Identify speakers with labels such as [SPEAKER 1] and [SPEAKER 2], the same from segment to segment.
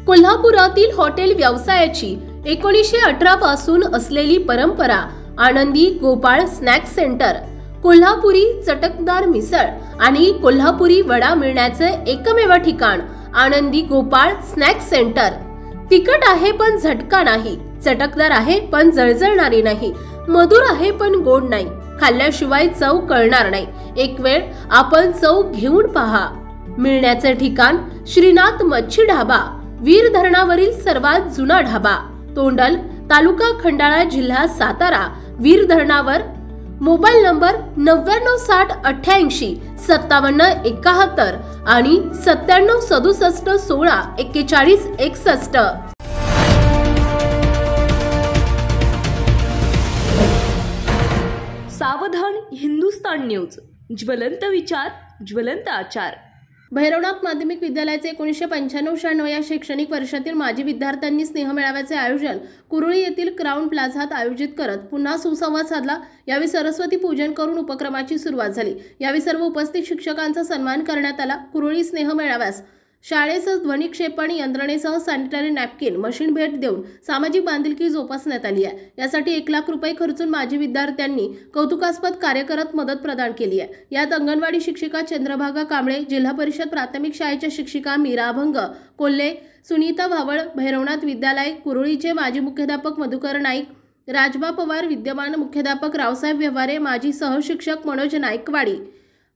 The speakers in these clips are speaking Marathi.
[SPEAKER 1] कोल्हापुरातील हॉटेल व्यवसायाची 1918 पासून असलेली परंपरा आनंदी गोपाळ स्नॅक सेंटर, कोल्हापुरी चटकदार मिसळ आणि कोल्हापुरी वडा मिळण्याचे एकमेव ठिकाण आनंदी गोपाळ स्नॅक सेंटर। तिखट आहे पण झटका नाही, चटकदार आहे पण जळजळणारी नाही, मधुर आहे पण गोड नाही, खाल्ल्याशिवाय चव कळणार नाही। एक वेळ आपण चव घेऊन पहा। मिळण्याचे ठिकाण श्रीनाथ मच्छी ढाबा, वीर धरणावरील सर्वात जुना ढाबा, तोंडल, तालुका खंडाळा, जिल्हा सातारा। वीर धरणावर। मोबाईल नंबर 9960885771 आणि 9767164161।
[SPEAKER 2] सावधान हिंदुस्तान न्यूज, ज्वलंत विचार, ज्वलंत आचार।
[SPEAKER 1] भैरवनाथ माध्यमिक विद्यालयाचे 1995-96 या शैक्षणिक वर्षातील माजी विद्यार्थ्यांनी स्नेहमेळाव्याचे आयोजन कुरुळी येथील क्राउन प्लाझात आयोजित करत पुन्हा सुसंवाद साधला। यावेळी सरस्वती पूजन करून उपक्रमाची सुरुवात झाली। यावेळी सर्व उपस्थित शिक्षकांचा सन्मान करण्यात आला। कुरुळी स्नेहमेळाव्यास शाळेसह ध्वनिक्षेपण यंत्रणेसह सॅनिटरी नॅपकिन मशीन भेट देऊन सामाजिक बांधिलकी जोपासण्यात आली आहे। यासाठी 1 लाख रुपये खर्चून माजी विद्यार्थ्यांनी कौतुकास्पद कार्य करत मदत प्रदान केली आहे। यात अंगणवाडी शिक्षिका चंद्रभागा कांबळे, जिल्हा परिषद प्राथमिक शाळेच्या शिक्षिका मीरा अभंग कोल्हे, सुनीता भावळ, भैरवनाथ विद्यालय कुरुळीचे माजी मुख्याध्यापक मधुकर नाईक, राजबा पवार, विद्यमान मुख्याध्यापक रावसाहेब व्यवहारे, माजी सहशिक्षक मनोज नाईकवाडी,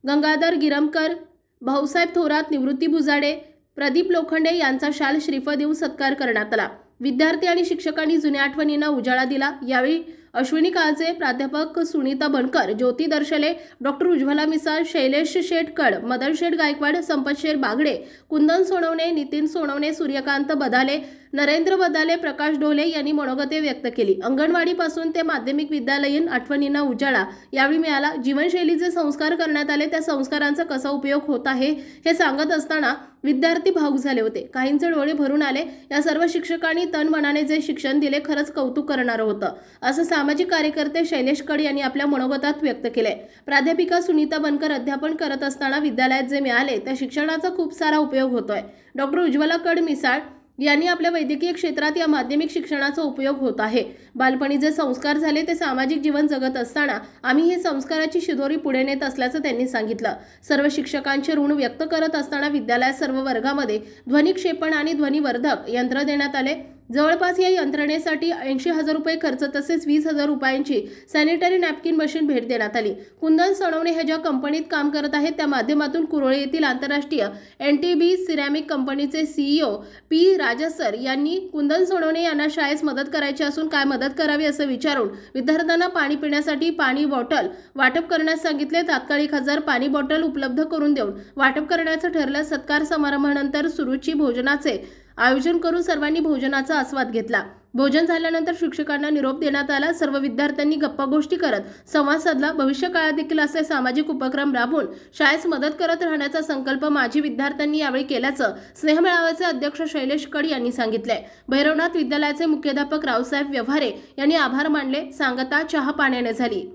[SPEAKER 1] गंगाधर गिरमकर, भाऊसाहेब थोरात, निवृत्ती बुजाडे, प्रदीप लोखंडे यांचा शाल श्रीफळ देऊन सत्कार करण्यात आला। विद्यार्थी आणि शिक्षकांनी जुन्या आठवणींना उजाळा दिला। यावेळी अश्विनी काळजे, प्राध्यापक सुनीता बनकर, ज्योती दर्शले, डॉक्टर उज्ज्वला मिसाळ, शैलेश शेटकड, मदन शेठ गायकवाड, संपत शेठ बागडे, कुंदन सोनवणे, नितीन सोनवणे, सूर्यकांत बदाले, नरेंद्र बदाले, प्रकाश ढोले यांनी मनोगते व्यक्त केली। अंगणवाडीपासून ते माध्यमिक विद्यालयीन आठवणींना उजाळा यावेळी मिळाला। जीवनशैलीचे संस्कार करण्यात आले, त्या संस्कारांचा कसा उपयोग होत आहे हे सांगत असताना विद्यार्थी भावुक झाले होते। काहींचे डोळे भरून आले। या सर्व शिक्षकांनी तन मनाने जे शिक्षण दिले खरंच कौतुक करणारं होतं, असं सामाजिक कार्यकर्ते शैलेश कड यांनी आपल्या मनोगतात व्यक्त केले। प्राध्यापिका सुनीता बनकर अध्यापन करत असताना विद्यालयात जे मिळाले त्या शिक्षणाचा खूप सारा उपयोग होतोय। डॉक्टर उज्ज्वला कड मिसाळ यांनी आपल्या वैद्यकीय क्षेत्रात या माध्यमिक शिक्षणाचा उपयोग होत आहे। बालपणी जे संस्कार झाले ते सामाजिक जीवन जगत असताना आम्ही हे संस्काराची शिदोरी पुढे नेत असल्याचं त्यांनी सांगितलं। सर्व शिक्षकांचे ऋण व्यक्त करत असताना विद्यालयात सर्व वर्गामध्ये ध्वनिक्षेपण आणि ध्वनिवर्धक यंत्र देण्यात आले। जवळपास या यंत्रणेसाठी 80,000 रुपये खर्च तसेच 20,000 रुपयांची सॅनिटरी नॅपकिन मशीन भेट देण्यात आली। कुंदन सोनवणे हे ज्या कंपनीत काम करत आहेत त्या माध्यमातून कुरुळी येथील आंतरराष्ट्रीय NTB सिरॅमिक कंपनीचे CEO P राजसर यांनी कुंदन सोनवणे यांना शाळेस मदत करायची असून काय मदत करावी असं विचारून विद्यार्थ्यांना पाणी पिण्यासाठी पाणी बॉटल वाटप करण्यास सांगितले। तात्काळ 1,000 पाणी बॉटल उपलब्ध करून देऊन वाटप करण्याचं ठरलं। सत्कार समारंभानंतर सुरुची भोजनाचे आयोजन करून सर्वांनी भोजनाचा आस्वाद घेतला। भोजन झाल्यानंतर शिक्षकांना निरोप देण्यात आला। सर्व विद्यार्थ्यांनी गप्पा गोष्टी करत संवाद साधला। भविष्य काळात देखील असे सामाजिक उपक्रम राबवून शाळेस मदत करत राहण्याचा संकल्प माजी विद्यार्थ्यांनी यावेळी केल्याचं स्नेहमेळाव्याचे अध्यक्ष शैलेश कड यांनी सांगितले। भैरवनाथ विद्यालयाचे मुख्याध्यापक रावसाहेब व्यवहारे यांनी आभार मानले। सांगता चहा पाण्याने झाली।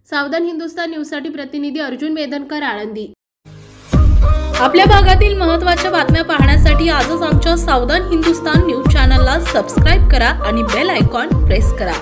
[SPEAKER 1] सावधान हिंदुस्तान न्यूजसाठी प्रतिनिधी अर्जुन वेदनकर, आळंदी।
[SPEAKER 2] आपल्या भागातील महत्त्वाच्या बातम्या पाहण्यासाठी आजच आमच्या सावधान हिंदुस्तान न्यूज चॅनलला सबस्क्राइब करा आणि बेल आयकॉन प्रेस करा।